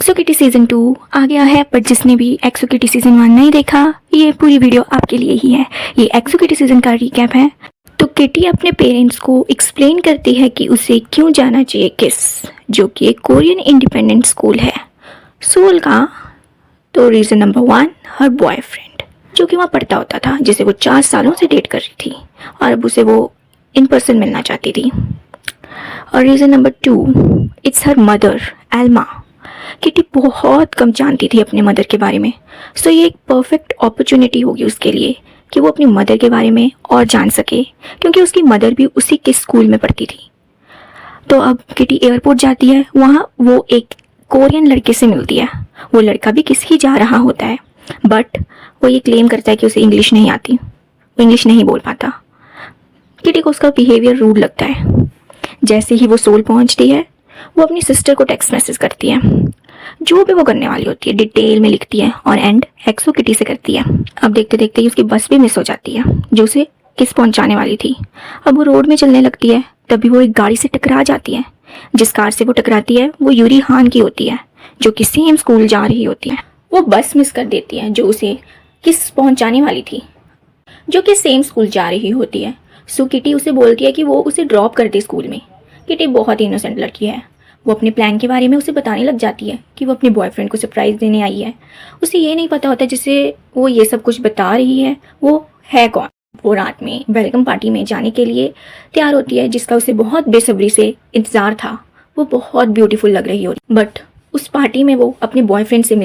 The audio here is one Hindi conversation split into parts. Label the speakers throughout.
Speaker 1: एक्सोकिटी सीजन 2 आ गया है, पर जिसने भी एक्सोकिटी सीजन 1 नहीं देखा, ये पूरी वीडियो आपके लिए ही है। ये एक्सोकिटी सीजन का रिकैप है। तो किटी अपने पेरेंट्स को एक्सप्लेन करती है कि उसे क्यों जाना चाहिए किस, जो कि एक कोरियन इंडिपेंडेंट स्कूल है सोल का। तो रीज़न नंबर 1, हर बॉयफ्रेंड जो कि वहाँ पढ़ता होता था, जिसे वो 4 सालों से डेट कर रही थी और अब उसे वो इन पर्सन मिलना चाहती थी। और reason number 2, it's her mother Elma. Kitty बहुत कम जानती थी अपने मदर के बारे में, सो ये एक परफेक्ट अपॉर्चुनिटी होगी उसके लिए कि वो अपनी मदर के बारे में और जान सके, क्योंकि उसकी मदर भी उसी के स्कूल में पढ़ती थी। तो अब किटी एयरपोर्ट जाती है, वहाँ वो एक कोरियन लड़के से मिलती है। वो लड़का भी किसी जा रहा होता है, बट वो ये क्लेम करता है कि उसे इंग्लिश नहीं आती, वो इंग्लिश नहीं बोल पाता। किटी को उसका बिहेवियर रूड लगता है। जैसे ही वो सोल पहुँचती है, वो अपनी सिस्टर को टेक्स्ट मैसेज करती है, जो भी वो करने वाली होती है डिटेल में लिखती है और एंड एक्सो किटी से करती है। अब देखते देखते ही उसकी बस भी मिस हो जाती है जो उसे किस पहुंचाने वाली थी। अब वो रोड में चलने लगती है, तभी वो एक गाड़ी से टकरा जाती है। जिस कार से वो टकराती है वो यूरी हान की होती है, जो कि सेम स्कूल जा रही होती है। वो बस मिस कर देती है जो उसे किस पहुंचाने वाली थी, जो कि सेम स्कूल जा रही होती है। सो किटी उसे बोलती है कि वो उसे ड्रॉप कर दे स्कूल में। किटी बहुत इनोसेंट लड़की है, वो अपने प्लान के बारे में उसे बताने लग जाती है कि वो अपने बॉयफ्रेंड को सरप्राइज़ देने आई है। उसे ये नहीं पता होता जिसे वो ये सब कुछ बता रही है वो है कौन। वो रात में वेलकम पार्टी में जाने के लिए तैयार होती है, जिसका उसे बहुत बेसब्री से इंतज़ार था। वो बहुत ब्यूटीफुल लग रही होती, बट उस पार्टी में वो अपने बॉयफ्रेंड से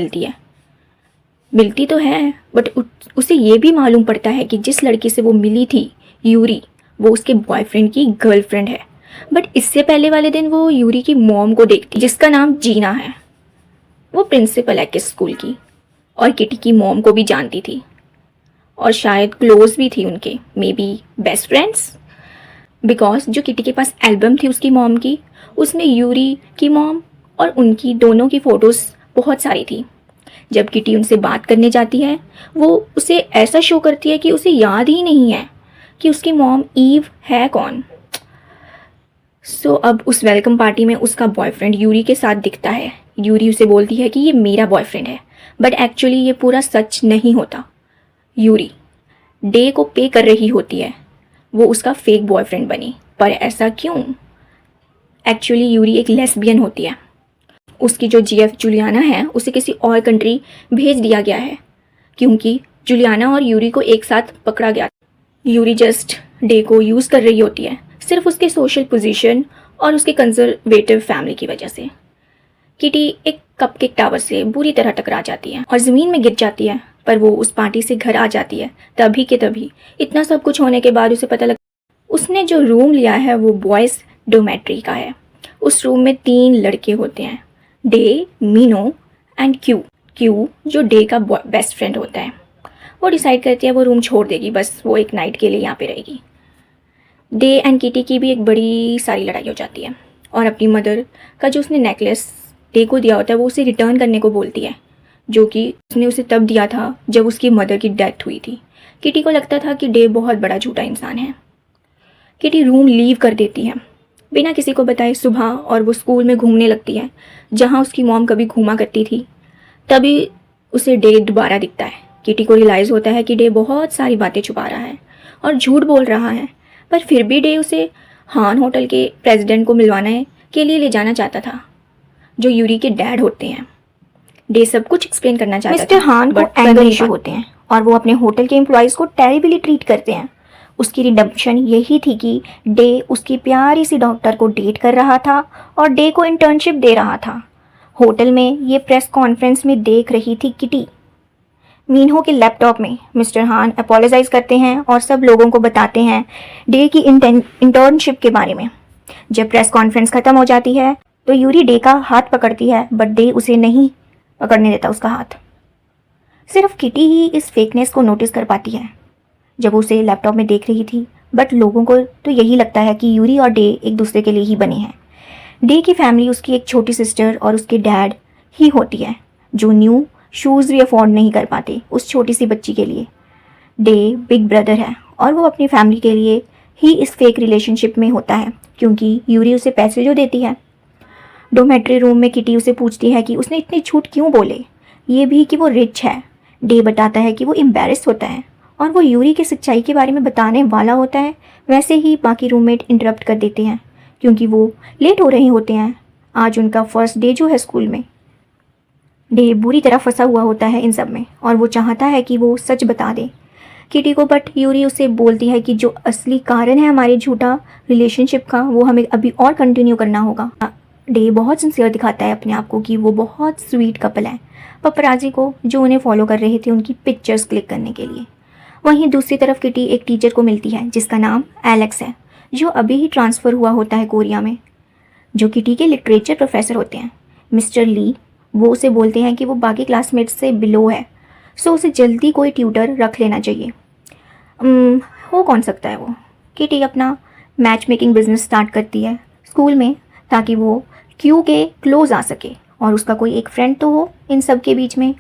Speaker 1: मिलती तो है, बट उसे ये भी मालूम पड़ता है कि जिस लड़की से वो मिली थी यूरी, वो उसके बॉयफ्रेंड की गर्लफ्रेंड है। बट इससे पहले वाले दिन वो यूरी की मॉम को देखती, जिसका नाम जीना है। वो प्रिंसिपल है किस स्कूल की, और किटी की मॉम को भी जानती थी और शायद क्लोज भी थी उनके, may be best friends. Because जो किटी के पास एल्बम थी उसकी मॉम की, उसमें यूरी की मॉम और उनकी दोनों की फ़ोटोज़ बहुत सारी थी। जब किटी उनसे बात करने जाती है, वो उसे ऐसा शो करती है कि उसे याद ही नहीं है कि उसकी मॉम ईव है कौन। अब उस वेलकम पार्टी में उसका बॉयफ्रेंड यूरी के साथ दिखता है। यूरी उसे बोलती है कि ये मेरा बॉयफ्रेंड है, बट एक्चुअली ये पूरा सच नहीं होता। यूरी डे को पे कर रही होती है वो उसका फेक बॉयफ्रेंड बने, पर ऐसा क्यों? एक्चुअली यूरी एक लेस्बियन होती है। उसकी जो जीएफ जुलियाना है उसे किसी और कंट्री भेज दिया गया है, क्योंकि जुलियाना और यूरी को एक साथ पकड़ा गया। यूरी जस्ट डे को यूज़ कर रही होती है, सिर्फ उसके सोशल पोजीशन और उसके कंजर्वेटिव फैमिली की वजह से। किटी एक कपकेक टावर से बुरी तरह टकरा जाती है और ज़मीन में गिर जाती है, पर वो उस पार्टी से घर आ जाती है तभी के तभी। इतना सब कुछ होने के बाद उसे पता लगता उसने जो रूम लिया है वो बॉयज़ डोमेट्री का है। उस रूम में 3 लड़के होते हैं, डे, मीनो एंड क्यू जो डे का बेस्ट फ्रेंड होता है। वो डिसाइड करती है वो रूम छोड़ देगी, बस वो एक नाइट के लिए यहाँ पे रहेगी। डे एंड किटी की भी एक बड़ी सारी लड़ाई हो जाती है और अपनी मदर का जो उसने नेकलेस डे को दिया होता है वो उसे रिटर्न करने को बोलती है, जो कि उसने उसे तब दिया था जब उसकी मदर की डेथ हुई थी। किटी को लगता था कि डे बहुत बड़ा झूठा इंसान है। किटी रूम लीव कर देती है बिना किसी को बताए सुबह, और वो स्कूल में घूमने लगती है जहाँ उसकी मॉम कभी घूमा करती थी। तभी उसे डे दोबारा दिखता है। किटी को रियलाइज़ होता है कि डे बहुत सारी बातें छुपा रहा है और झूठ बोल रहा है, पर फिर भी डे उसे हान होटल के प्रेसिडेंट को मिलवाने के लिए ले जाना चाहता था, जो यूरी के डैड होते हैं। डे सब कुछ एक्सप्लेन करना चाहता था। मिस्टर हान को एंगर इशू होते हैं और वो अपने होटल के एम्प्लॉयज़ को टेरिबली ट्रीट करते हैं। उसकी रिडम्पशन यही थी कि डे उसकी प्यारी सी डॉक्टर को डेट कर रहा था और डे को इंटर्नशिप दे रहा था। होटल में ये प्रेस कॉन्फ्रेंस में देख रही थी किटी। मीनहो के लैपटॉप में मिस्टर हान अपोलोजाइज करते हैं और सब लोगों को बताते हैं डे की इंटर्नशिप के बारे में। जब प्रेस कॉन्फ्रेंस ख़त्म हो जाती है तो यूरी डे का हाथ पकड़ती है, बट डे उसे नहीं पकड़ने देता उसका हाथ। सिर्फ किटी ही इस फेकनेस को नोटिस कर पाती है जब वो उसे लैपटॉप में देख रही थी, बट लोगों को तो यही लगता है कि यूरी और डे एक दूसरे के लिए ही बने हैं। डे की फैमिली उसकी एक छोटी सिस्टर और उसके डैड ही होती है, जो न्यू शूज़ भी अफोर्ड नहीं कर पाते उस छोटी सी बच्ची के लिए। डे बिग ब्रदर है और वो अपनी फैमिली के लिए ही इस फेक रिलेशनशिप में होता है, क्योंकि यूरी उसे पैसे जो देती है। डोमेट्री रूम में किटी उसे पूछती है कि उसने इतने झूठ क्यों बोले, ये भी कि वो रिच है। डे बताता है कि वो एम्बैरेस होता है और वो यूरी की सच्चाई के बारे में बताने वाला होता है। वैसे ही बाकी रूममेट इंटरप्ट कर देते हैं क्योंकि वो लेट हो रहे होते हैं। आज उनका फर्स्ट डे जो है स्कूल में। डे बुरी तरह फंसा हुआ होता है इन सब में और वो चाहता है कि वो सच बता दे किटी को, बट यूरी उसे बोलती है कि जो असली कारण है हमारे झूठा रिलेशनशिप का वो हमें अभी और कंटिन्यू करना होगा। डे बहुत सिंसियर दिखाता है अपने आप को कि वो बहुत स्वीट कपल है पपराजी को जो उन्हें फॉलो कर रहे थे उनकी पिक्चर्स क्लिक करने के लिए। वहीं दूसरी तरफ किटी एक टीचर को मिलती है जिसका नाम एलेक्स है, जो अभी ही ट्रांसफ़र हुआ होता है कोरिया में, जो किटी के लिटरेचर प्रोफेसर होते हैं। मिस्टर ली वो उसे बोलते हैं कि वो बाकी क्लासमेट्स से बिलो है, सो उसे जल्दी कोई ट्यूटर रख लेना चाहिए। हो कौन सकता है वो? किटी अपना मैच मेकिंग बिजनेस स्टार्ट करती है स्कूल में ताकि वो क्यू के क्लोज आ सके और उसका कोई एक फ्रेंड तो हो इन सब के बीच में,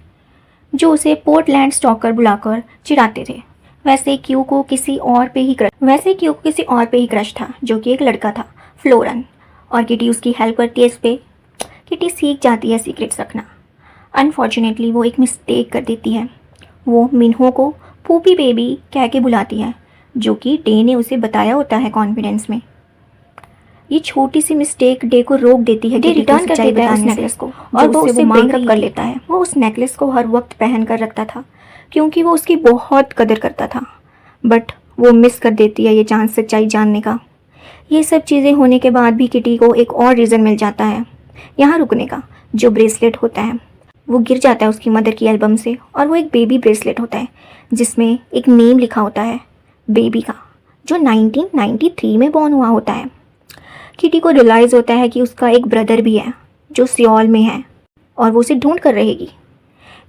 Speaker 1: जो उसे पोर्टलैंड स्टॉकर बुलाकर चिढ़ाते थे। वैसे क्यू को किसी और पे ही क्रश था, जो कि एक लड़का था, फ्लोरन, और किटी उसकी हेल्प करती है इस पे। किटी सीख जाती है सीक्रेट्स रखना। अनफॉर्चुनेटली वो एक मिस्टेक कर देती है। वो मिन्हो को पूपी बेबी कह के बुलाती है, जो कि डे ने उसे बताया होता है कॉन्फिडेंस में। ये छोटी सी मिस्टेक डे को रोक देती है। डे रिटर्न कर देता है उस नेकलेस को और वो उससे ब्रेकअप कर लेता है। वो उस नेकलेस को हर वक्त पहन कर रखता था क्योंकि वो उसकी बहुत कदर करता था, बट वो मिस कर देती है ये चांस सच्चाई जानने का। ये सब चीज़ें होने के बाद भी किटी को एक और रीज़न मिल जाता है यहाँ रुकने का। जो ब्रेसलेट होता है वो गिर जाता है उसकी मदर की एल्बम से और वो एक बेबी ब्रेसलेट होता है जिसमें एक नेम लिखा होता है बेबी का, जो 1993 में बॉर्न हुआ होता है। किटी को रियलाइज़ होता है कि उसका एक ब्रदर भी है जो सियोल में है और वो उसे ढूंढ कर रहेगी।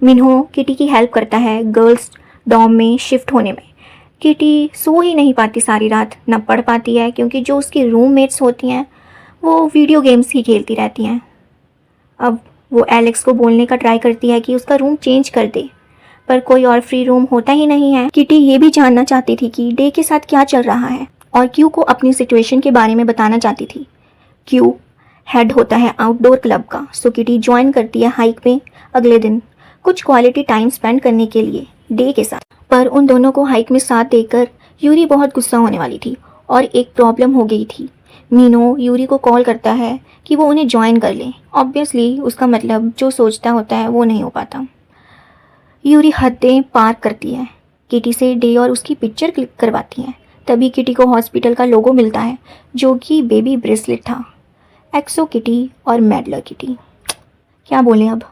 Speaker 1: मिन्हो किटी की हेल्प करता है गर्ल्स डॉर्म में शिफ्ट होने में। किटी सो ही नहीं पाती सारी रात, न पढ़ पाती है क्योंकि जो उसकी रूममेट्स होती हैं वो वीडियो गेम्स ही खेलती रहती हैं। अब वो एलेक्स को बोलने का ट्राई करती है कि उसका रूम चेंज कर दे, पर कोई और फ्री रूम होता ही नहीं है। किटी ये भी जानना चाहती थी कि डे के साथ क्या चल रहा है और क्यू को अपनी सिचुएशन के बारे में बताना चाहती थी। क्यू हेड होता है आउटडोर क्लब का, सो किटी ज्वाइन करती है हाइक में अगले दिन कुछ क्वालिटी टाइम स्पेंड करने के लिए डे के साथ। पर उन दोनों को हाइक में साथ देकर यूरी बहुत गुस्सा होने वाली थी और एक प्रॉब्लम हो गई थी। मीनो यूरी को कॉल करता है कि वो उन्हें ज्वाइन कर ले। ऑब्वियसली उसका मतलब जो सोचता होता है वो नहीं हो पाता। यूरी हदें पार करती है, किटी से डे और उसकी पिक्चर क्लिक करवाती है। तभी किटी को हॉस्पिटल का लोगो मिलता है जो कि बेबी ब्रेसलेट था। एक्सो किटी और मैडलर किटी, क्या बोलें अब।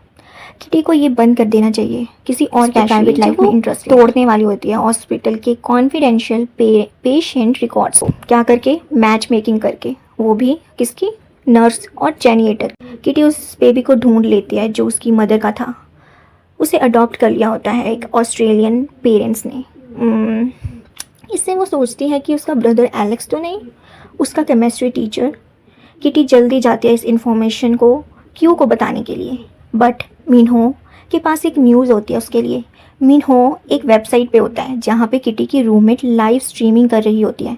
Speaker 1: किटी को ये बंद कर देना चाहिए। किसी और के प्राइवेट लाइफ में इंटरेस्ट तोड़ने वाली होती है हॉस्पिटल के कॉन्फिडेंशियल पेशेंट रिकॉर्ड्स को क्या करके, मैच मेकिंग करके, वो भी किसकी, नर्स और जेनिएटर। किटी उस बेबी को ढूंढ लेती है जो उसकी मदर का था। उसे अडॉप्ट कर लिया होता है एक ऑस्ट्रेलियन पेरेंट्स ने। इससे वो सोचती है कि उसका ब्रदर एलेक्स तो नहीं, उसका केमिस्ट्री टीचर। किटी जल्दी जाती है इस इंफॉर्मेशन को क्यू को बताने के लिए, बट मिन्हो के पास एक न्यूज़ होती है उसके लिए। मिन्हो एक वेबसाइट पे होता है जहाँ पे किटी की रूममेट लाइव स्ट्रीमिंग कर रही होती है।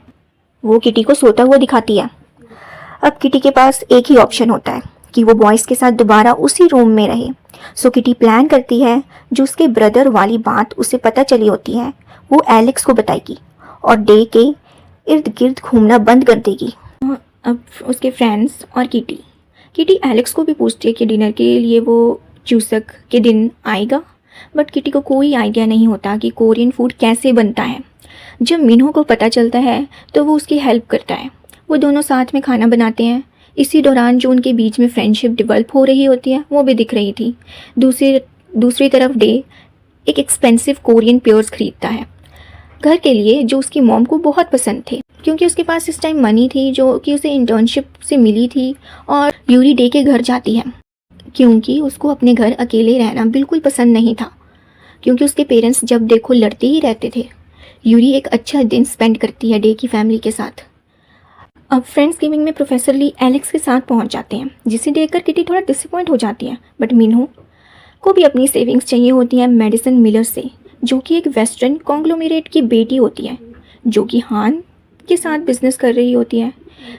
Speaker 1: वो किटी को सोता हुआ दिखाती है। अब किटी के पास एक ही ऑप्शन होता है कि वो बॉयज़ के साथ दोबारा उसी रूम में रहे। सो किटी प्लान करती है जो उसके ब्रदर वाली बात उसे पता चली होती है वो एलेक्स को बताएगी और डे के इर्द गिर्द घूमना बंद कर देगी। अब उसके फ्रेंड्स और किटी एलेक्स को भी पूछती है कि डिनर के लिए वो चूसक के दिन आएगा, बट किटी को कोई आइडिया नहीं होता कि कोरियन फूड कैसे बनता है। जब मिन्हो को पता चलता है तो वो उसकी हेल्प करता है। वो दोनों साथ में खाना बनाते हैं। इसी दौरान जो उनके बीच में फ्रेंडशिप डेवलप हो रही होती है वो भी दिख रही थी। दूसरी तरफ डे एक एक्सपेंसिव कोरियन प्योर्स खरीदता है घर के लिए, जो उसकी मॉम को बहुत पसंद थे क्योंकि उसके पास इस टाइम मनी थी जो कि उसे इंटर्नशिप से मिली थी। और यूरी डे के घर जाती है क्योंकि उसको अपने घर अकेले रहना बिल्कुल पसंद नहीं था, क्योंकि उसके पेरेंट्स जब देखो लड़ते ही रहते थे। यूरी एक अच्छा दिन स्पेंड करती है डे की फैमिली के साथ। अब फ्रेंड्स गिविंग में प्रोफेसर ली एलेक्स के साथ पहुंच जाते हैं, जिसे देखकर किटी थोड़ा डिसअपॉइंट हो जाती है। बट मिन्हो को भी अपनी सेविंग्स चाहिए होती है मेडिसन मिलर से, जो कि एक वेस्टर्न कॉन्ग्लोमेरेट की बेटी होती है जो कि हान के साथ बिजनेस कर रही होती है।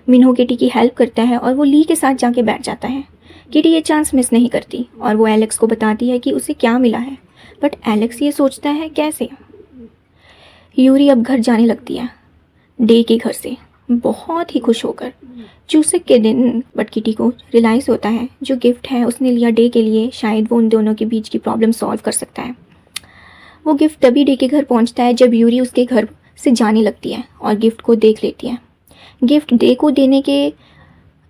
Speaker 1: मिन्हो किटी की हेल्प करता है और वो ली के साथ जाके बैठ जाता है। किटी ये चांस मिस नहीं करती और वो एलेक्स को बताती है कि उसे क्या मिला है, बट एलेक्स ये सोचता है कैसे। यूरी अब घर जाने लगती है, डे के घर से, बहुत ही खुश होकर। चूसक के दिन बट किटी को रियलाइज़ होता है जो गिफ्ट है उसने लिया डे के लिए, शायद वो उन दोनों के बीच की प्रॉब्लम सॉल्व कर सकता है। वो गिफ्ट तभी डे के घर पहुंचता है जब यूरी उसके घर से जाने लगती है और गिफ्ट को देख लेती है। गिफ्ट डे को देने के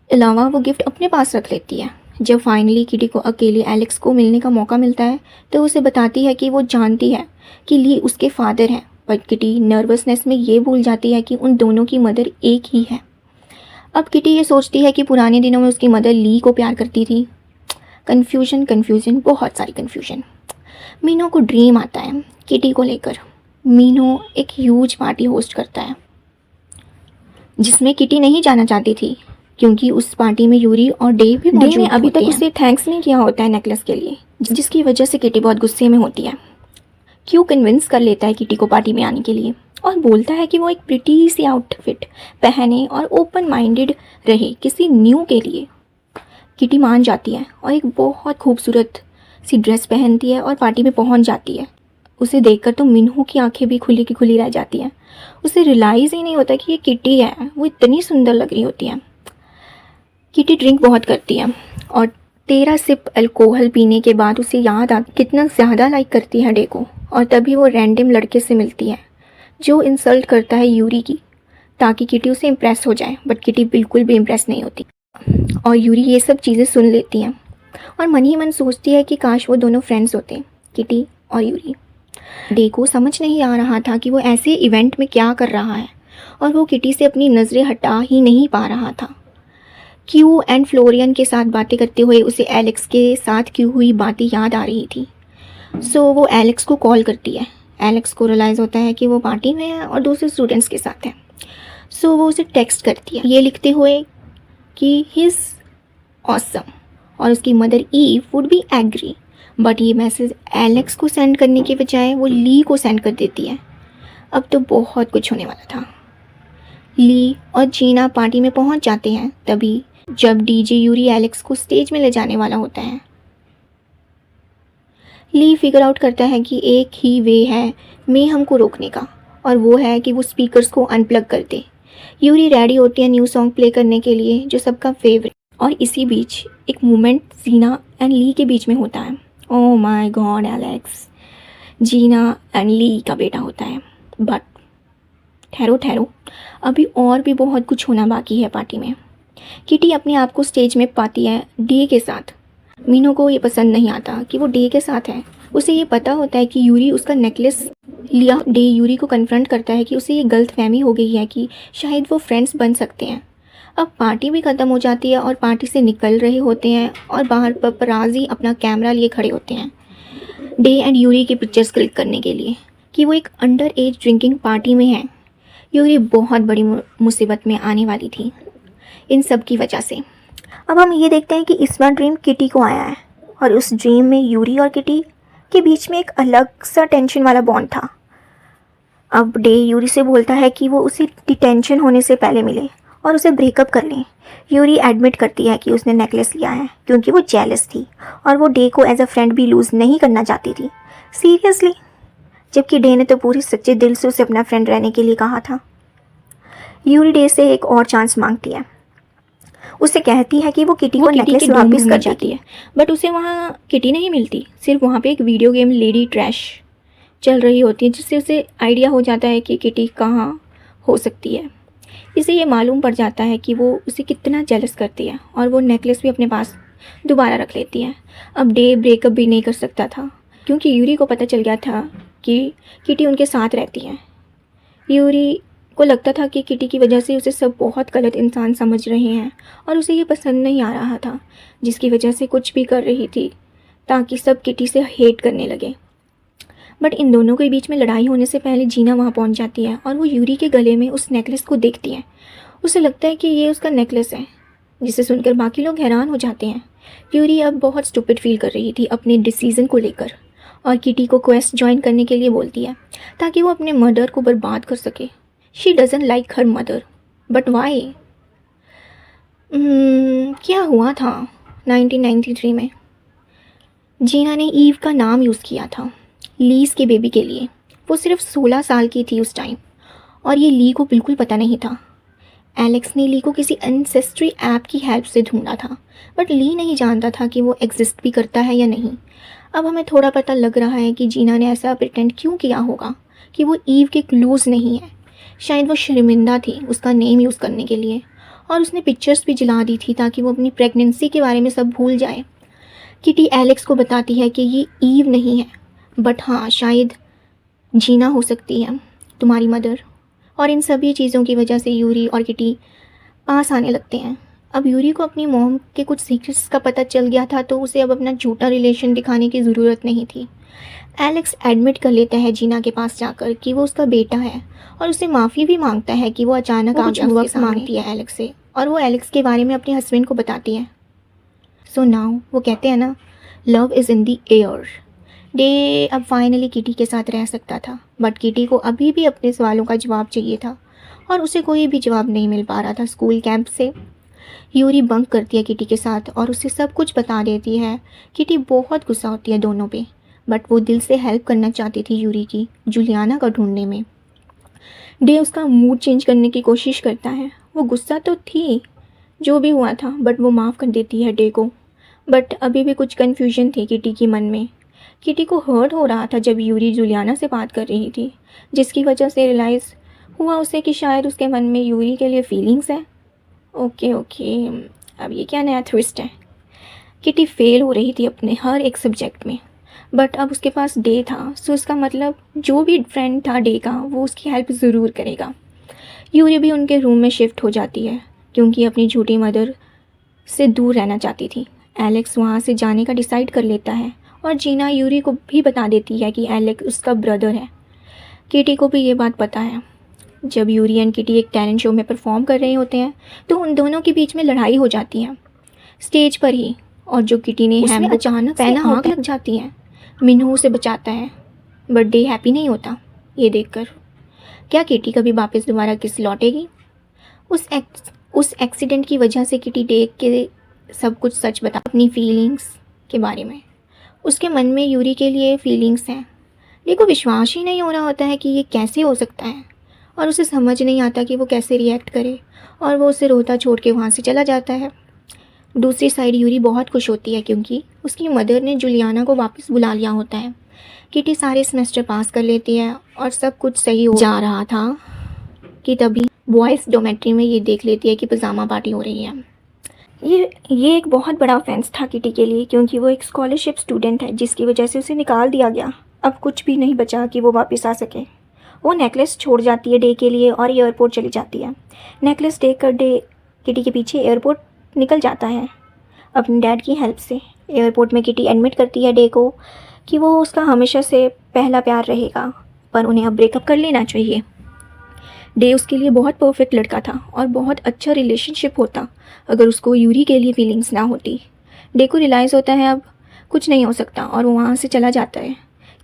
Speaker 1: अलावा वो गिफ्ट अपने पास रख लेती है। जब फाइनली किटी को अकेले एलेक्स को मिलने का मौका मिलता है तो उसे बताती है कि वो जानती है कि ली उसके फादर हैं, पर किटी नर्वसनेस में ये भूल जाती है कि उन दोनों की मदर एक ही है। अब किटी ये सोचती है कि पुराने दिनों में उसकी मदर ली को प्यार करती थी। कन्फ्यूजन, बहुत सारी कन्फ्यूजन। मीनो को ड्रीम आता है किटी को लेकर। मीनो एक ह्यूज पार्टी होस्ट करता है जिसमें किटी नहीं जाना चाहती थी क्योंकि उस पार्टी में यूरी और डे भी मौजूद होते हैं। अभी तक उसे थैंक्स नहीं किया होता है नेकलेस के लिए, जिसकी वजह से किटी बहुत गुस्से में होती है। क्यों कन्विंस कर लेता है किटी को पार्टी में आने के लिए और बोलता है कि वो एक प्रिटी सी आउटफिट पहने और ओपन माइंडेड रहे किसी न्यू के लिए। किटी मान जाती है और एक बहुत खूबसूरत सी ड्रेस पहनती है और पार्टी में पहुंच जाती है। उसे देखकर तो मिन्हू की आंखें भी खुली की खुली रह जाती हैं। उसे रियलाइज़ ही नहीं होता कि ये किटी है, वो इतनी सुंदर लग रही होती है। किटी ड्रिंक बहुत करती है और 13 सिप अल्कोहल पीने के बाद उसे याद आ कितना ज़्यादा लाइक करती है डे को। और तभी वो रैंडम लड़के से मिलती है जो इंसल्ट करता है यूरी की, ताकि किटी उसे इम्प्रेस हो जाए, बट किटी बिल्कुल भी इम्प्रेस नहीं होती और यूरी ये सब चीज़ें सुन लेती हैं और मन ही मन सोचती है कि काश वो दोनों फ्रेंड्स होते, किटी और यूरी। डे को समझ नहीं आ रहा था कि वो ऐसे इवेंट में क्या कर रहा है और वो किटी से अपनी नज़रें हटा ही नहीं पा रहा था। क्यू एंड फ्लोरियन के साथ बातें करते हुए उसे एलेक्स के साथ की हुई बातें याद आ रही थी। सो वो एलेक्स को कॉल करती है। एलेक्स को रियलाइज़ होता है कि वो पार्टी में है और दूसरे स्टूडेंट्स के साथ है। सो वो उसे टेक्स्ट करती है ये लिखते हुए कि ही इज़ ऑसम और उसकी mother Eve would be agree, but ये मैसेज एलेक्स को सेंड करने के बजाय वो ली को सेंड कर देती है। अब तो बहुत कुछ होने वाला था। ली और जीना पार्टी में पहुंच जाते हैं तभी जब डीजे यूरी एलेक्स को स्टेज में ले जाने वाला होता है। ली फिगर आउट करता है कि एक ही वे है मेहम को रोकने का और वो है कि वो स्पीकर्स को अनप्लग कर दे। यूरी रेडी होती है न्यू सॉन्ग प्ले करने के लिए जो सबका फेवरेट, और इसी बीच एक मोमेंट जीना एंड ली के बीच में होता है। Oh my God, Alex Gina and Lee का बेटा होता है। बट ठहरो, अभी और भी बहुत कुछ होना बाकी है पार्टी में। किटी अपने आप को स्टेज में पाती है डे के साथ। मीनो को ये पसंद नहीं आता कि वो डे के साथ है। उसे ये पता होता है कि यूरी उसका नेकलेस लिया। डे यूरी को कन्फ्रंट करता है कि उसे ये गलतफहमी हो गई है कि शायद वो फ्रेंड्स बन सकते हैं। अब पार्टी भी ख़त्म हो जाती है और पार्टी से निकल रहे होते हैं और बाहर पपराज़ी अपना कैमरा लिए खड़े होते हैं डे एंड यूरी की पिक्चर्स क्लिक करने के लिए कि वो एक अंडर एज ड्रिंकिंग पार्टी में है। यूरी बहुत बड़ी मुसीबत में आने वाली थी इन सब की वजह से। अब हम ये देखते हैं कि इस बार ड्रीम किटी को आया है और उस ड्रीम में यूरी और किटी के बीच में एक अलग सा टेंशन वाला बॉन्ड था। अब डे यूरी से बोलता है कि वो उसे डिटेंशन होने से पहले मिले और उसे ब्रेकअप कर लें। यूरी एडमिट करती है कि उसने नेकलेस लिया है क्योंकि वो जेलस थी और वो डे को एज अ फ्रेंड भी लूज़ नहीं करना चाहती थी। सीरियसली, जबकि डे ने तो पूरी सच्चे दिल से उसे अपना फ्रेंड रहने के लिए कहा था। यूरी डे से एक और चांस मांगती है। उसे कहती है कि वो किटी को नेकलेस वापस कर जाती है, बट उसे वहाँ किटी नहीं मिलती। सिर्फ वहाँ पे एक वीडियो गेम लेडी ट्रैश चल रही होती है जिससे उसे आइडिया हो जाता है कि किटी कहाँ हो सकती है। इसे ये मालूम पड़ जाता है कि वो उसे कितना जेलस करती है और वो नेकलेस भी अपने पास दोबारा रख लेती है। अब डे ब्रेकअप भी नहीं कर सकता था क्योंकि यूरी को पता चल गया था कि किटी उनके साथ रहती है। यूरी को लगता था कि किटी की वजह से उसे सब बहुत गलत इंसान समझ रहे हैं और उसे ये पसंद नहीं आ रहा था, जिसकी वजह से कुछ भी कर रही थी ताकि सब किटी से हेट करने लगे। बट इन दोनों के बीच में लड़ाई होने से पहले जीना वहाँ पहुँच जाती है और वो यूरी के गले में उस नेकलेस को देखती है। उसे लगता है कि ये उसका नेकलेस है, जिसे सुनकर बाकी लोग हैरान हो जाते हैं। यूरी अब बहुत स्टूपिड फील कर रही थी अपने डिसीज़न को लेकर और किटी को क्वेस्ट ज्वाइन करने के लिए बोलती है ताकि वो अपने मर्डर को बर्बाद कर सके। She doesn't like her mother, but why? क्या हुआ था? 1993 में जीना ने ईव का नाम यूज़ किया था लीज के बेबी के लिए। वो सिर्फ 16 साल की थी उस टाइम और ये ली को बिल्कुल पता नहीं था। एलेक्स ने ली को किसी एंसेस्ट्री ऐप की हेल्प से ढूंढा था, बट ली नहीं जानता था कि वो एग्जिस्ट भी करता है या नहीं। अब हमें थोड़ा पता लग रहा है कि जीना ने ऐसा प्रिटेंड क्यों किया होगा कि वो ईव के क्लूज़ नहीं है। शायद वो शर्मिंदा थी उसका नेम यूज़ करने के लिए, और उसने पिक्चर्स भी जला दी थी ताकि वो अपनी प्रेगनेंसी के बारे में सब भूल जाए। किटी एलेक्स को बताती है कि ये ईव नहीं है, बट हाँ शायद जीना हो सकती है, तुम्हारी मदर। और इन सभी चीज़ों की वजह से यूरी और किटी पास आने लगते हैं। अब यूरी को अपनी मॉम के कुछ सीक्रेट्स का पता चल गया था, तो उसे अब अपना झूठा रिलेशन दिखाने की ज़रूरत नहीं थी। एलेक्स एडमिट कर लेता है जीना के पास जाकर कि वो उसका बेटा है, और उससे माफ़ी भी मांगता है कि वो अचानक आ गया उसके सामने। मांगती है एलेक्स से, और वो एलेक्स के बारे में अपने हस्बैंड को बताती है। सो नाउ वो कहते हैं ना, love is in the air. Day अब फाइनली किटी के साथ रह सकता था, बट किटी को अभी भी अपने सवालों का जवाब चाहिए था, और उसे कोई भी जवाब नहीं मिल पा रहा था स्कूल कैंप से। यूरी बंक करती है किटी के साथ और उसे सब कुछ बता देती है। किटी बहुत गुस्सा होती है दोनों पे, बट वो दिल से हेल्प करना चाहती थी यूरी की जुलियाना को ढूंढने में। डे उसका मूड चेंज करने की कोशिश करता है। वो गुस्सा तो थी जो भी हुआ था, बट वो माफ़ कर देती है डे को। बट अभी भी कुछ कन्फ्यूजन थी किटी की मन में। किटी को हर्ट हो रहा था जब यूरी जुलियाना से बात कर रही थी, जिसकी वजह से रियलाइज़ हुआ उसे कि शायद उसके मन में यूरी के लिए फीलिंग्स है। ओके, अब ये क्या नया ट्विस्ट है। किटी फेल हो रही थी अपने हर एक सब्जेक्ट में, बट अब उसके पास डे था, सो इसका मतलब जो भी फ्रेंड था डे का वो उसकी हेल्प ज़रूर करेगा। यूरी भी उनके रूम में शिफ्ट हो जाती है क्योंकि अपनी झूठी मदर से दूर रहना चाहती थी। एलेक्स वहाँ से जाने का डिसाइड कर लेता है, और जीना यूरी को भी बता देती है कि एलेक्स उसका ब्रदर है। किटी को भी ये बात पता है। जब यूरी एंड किटी एक टैलेंट शो में परफॉर्म कर रहे होते हैं तो उन दोनों के बीच में लड़ाई हो जाती है स्टेज पर ही, और जो किटी ने हैम अचानक पहला आग लग जाती है। मिन्हू उसे बचाता है, बट डे हैप्पी नहीं होता ये देखकर। क्या किटी कभी वापस दोबारा किस लौटेगी? उस एक्सीडेंट की वजह से किटी डे के सब कुछ सच बता अपनी फीलिंग्स के बारे में। उसके मन में यूरी के लिए फीलिंग्स हैं। डे को विश्वास ही नहीं हो रहा होता है कि ये कैसे हो सकता है, और उसे समझ नहीं आता कि वो कैसे रिएक्ट करे, और वो उसे रोता छोड़ के वहाँ से चला जाता है। दूसरी साइड यूरी बहुत खुश होती है क्योंकि उसकी मदर ने जुलियाना को वापस बुला लिया होता है। किटी सारे सेमेस्टर पास कर लेती है और सब कुछ सही हो जा रहा था कि तभी बॉयज़ डोमेट्री में ये देख लेती है कि पजामा पार्टी हो रही है। ये एक बहुत बड़ा ऑफेंस था किटी के लिए, क्योंकि वो एक स्कॉलरशिप स्टूडेंट है जिसकी वजह से उसे निकाल दिया गया। अब कुछ भी नहीं बचा कि वो वापस आ सके। वो नेकलेस छोड़ जाती है डे के लिए और एयरपोर्ट चली जाती है। नेकलेस देख कर डे किटी के पीछे एयरपोर्ट निकल जाता है अपने डैड की हेल्प से। एयरपोर्ट में किटी एडमिट करती है डे को कि वो उसका हमेशा से पहला प्यार रहेगा, पर उन्हें अब ब्रेकअप कर लेना चाहिए। डे उसके लिए बहुत परफेक्ट लड़का था और बहुत अच्छा रिलेशनशिप होता अगर उसको यूरी के लिए फीलिंग्स ना होती। डे को रियलाइज़ होता है अब कुछ नहीं हो सकता, और वो वहाँ से चला जाता है।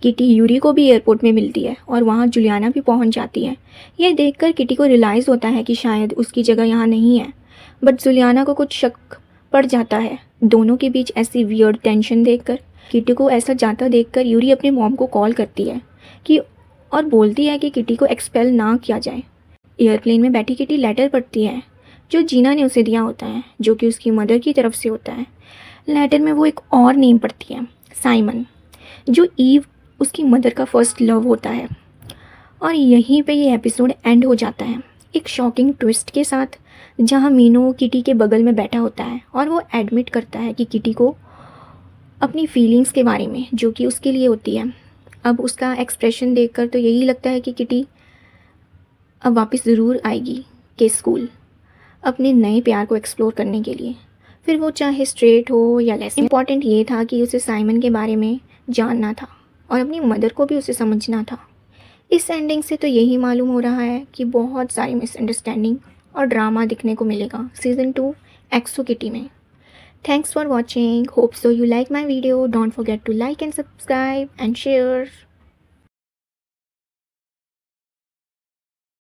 Speaker 1: किटी यूरी को भी एयरपोर्ट में मिलती है और वहाँ जुलियाना भी पहुँच जाती है। यह देखकर किटी को रियलाइज़ होता है कि शायद उसकी जगह यहाँ नहीं है, बट जुलियाना को कुछ शक पड़ जाता है। दोनों के बीच ऐसी वियर्ड टेंशन देखकर, किटी को ऐसा जाता देखकर यूरी अपने मॉम को कॉल करती है कि और बोलती है कि किटी को एक्सपेल ना किया जाए। एयरप्लेन में बैठी किटी लेटर पढ़ती है जो जीना ने उसे दिया होता है, जो कि उसकी मदर की तरफ से होता है। लेटर में वो एक और नेम पढ़ती है, साइमन, जो ईव उसकी मदर का फर्स्ट लव होता है। और यहीं पे ये एपिसोड एंड हो जाता है एक शॉकिंग ट्विस्ट के साथ, जहाँ मीनू किटी के बगल में बैठा होता है और वो एडमिट करता है कि किटी को अपनी फीलिंग्स के बारे में जो कि उसके लिए होती है। अब उसका एक्सप्रेशन देखकर तो यही लगता है कि किटी अब वापस ज़रूर आएगी के स्कूल अपने नए प्यार को एक्सप्लोर करने के लिए, फिर वो चाहे स्ट्रेट हो या लेस। इम्पॉर्टेंट ये था कि उसे साइमन के बारे में जानना था और अपनी मदर को भी उसे समझना था। इस एंडिंग से तो यही मालूम हो रहा है कि बहुत सारी मिसअंडरस्टैंडिंग और ड्रामा दिखने को मिलेगा सीज़न 2 एक्सो किटी में। Thanks for watching. Hope so you like my video. Don't forget to like and subscribe and share.